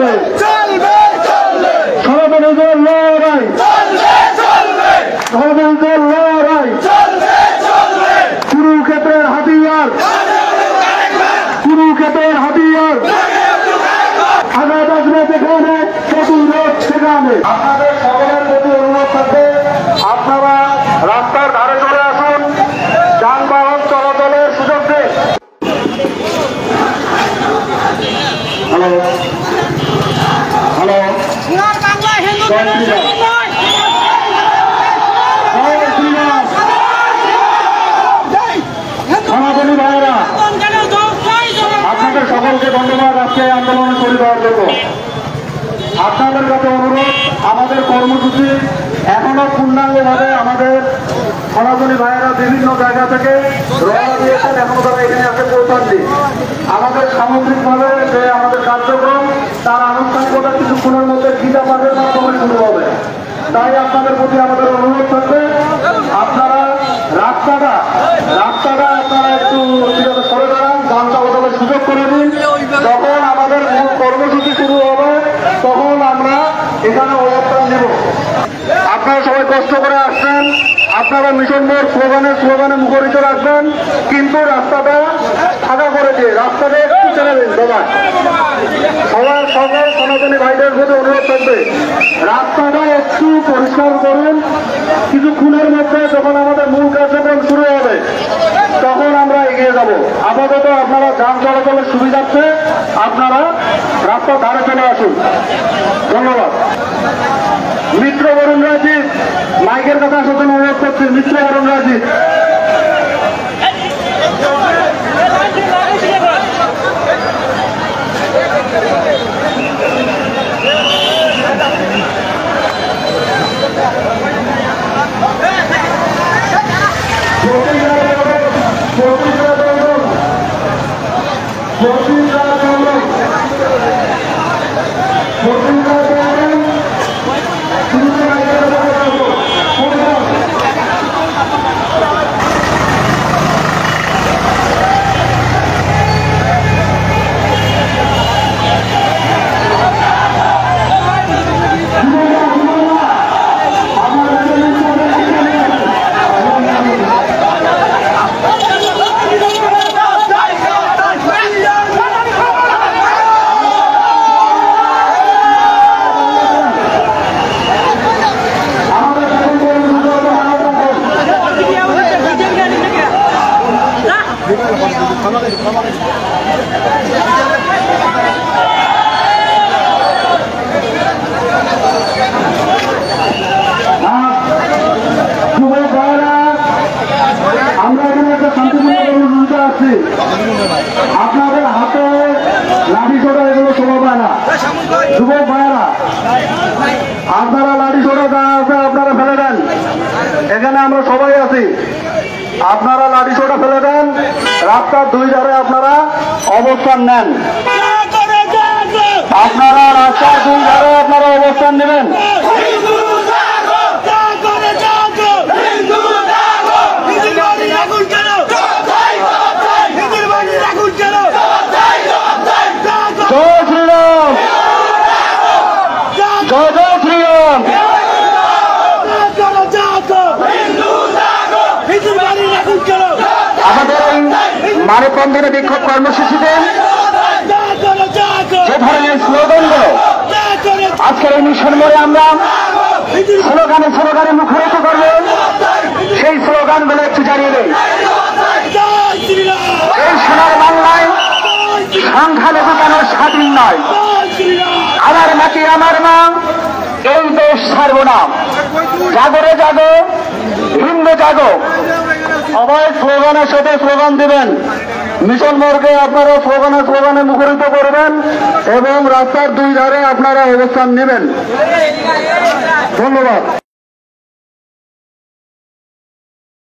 চলবে সনাতনীদের লড়াই, সনাতনীদের লড়াই, কুরুক্ষেত্রের হাতিয়ার, কুরুক্ষেত্রের হাতিয়ার আঘাত আসবে যেখানে প্রতিরোধ সেখানে। আপনাদের সকলের প্রতি অনুরোধ থাকবে আপনারা রাস্তার ধারে চলে আসুন, যানবাহন চলাচলের সুযোগ দিন। হ্যালো হ্যালো সনাতনী ভাইয়েরা, আপনাদের সকলকে ধন্যবাদ আজকে আন্দোলনে শরীর হওয়ার জন্য। আপনাদের কাছে অনুরোধ, আমাদের কর্মসূচি এখনো পূর্ণাঙ্গভাবে আমাদের সনাতনী ভাইয়েরা বিভিন্ন জায়গা থেকে রওনা দিয়েছেন, এখনো তারা এখানে আসে পৌঁছাননি। আমাদের সামগ্রিকভাবে যে আমাদের কার্যক্রম তার আনুষ্ঠানিকতা কিছুক্ষণের মধ্যে গীতা পাঠের মাধ্যমে শুরু হবে। তাই আপনাদের প্রতি আমাদের অনুরোধ থাকবে আপনারা রাস্তাটা আপনারা একটু সরে দাঁড়ান, যান চলাচলের সুযোগ করে দিন। যখন আমাদের মূল কর্মসূচি শুরু হবে তখন আমরা এখানে অবস্থান নেব। আপনারা সবাই কষ্ট করে আসছেন, আপনারা মিশন মোড় স্লোগানে মুখরিত রাখবেন, কিন্তু রাস্তাটা ফাঁকা করে দিয়ে রাস্তাটা একটু ছেড়ে দিন। সবার সকল সনাতনী ভাইদের প্রতি অনুরোধ থাকবে রাস্তাটা একটু পরিষ্কার করুন। কিছুক্ষণের মধ্যে যখন আমাদের মূল কার্যক্রম শুরু হবে তখন আমরা এগিয়ে যাব। আপাতত আপনারা যান চলাচলের সুবিধার্থে আপনারা রাস্তার ধারে চলে আসুন। ধন্যবাদ। মিত্র বরুণ রাজিত, মাইকের কথা সচেতন অনুরোধ করছি। মিত্র বরুণ রাজিত, আপনাদের হাতে লাঠি ছোটা এগুলো শোভা পায় না। যুবক ভাইয়েরা, আপনারা লাঠি ছোটা যা আছে আপনারা ফেলে দেন। এখানে আমরা সবাই আছি, আপনারা লাঠি ছোটা ফেলে দেন। রাস্তার দুই ধারে আপনারা অবস্থান নেন। আপনারা রাস্তার দুই ধারে আপনারা অবস্থান নেবেন। জয় শ্রীরাম, জয় জয় শ্রীরাম। আমাদের এই মানববন্ধনে বিক্ষোভ কর্মসূচিতে যে ধরনের স্লোগানগুলো আজকের এই মিশন মোড়ে আমরা স্লোগানে মুখরিত করব, সেই স্লোগানগুলো একটু জানিয়ে দেয়। এই সোনার বাংলায় সংখ্যালঘু কেন স্বাধীন নয়, আমার মাটি আমার মা, এই দেশ ছাড়ব না, জাগরে জাগো হিন্দু জাগো। সবাই স্লোগানের সাথে স্লোগান দেবেন। মিশন মোড়কে আপনারা স্লোগানে মুখরিত করবেন এবং রাস্তার দুই ধারে আপনারা অবস্থান নেবেন। ধন্যবাদ।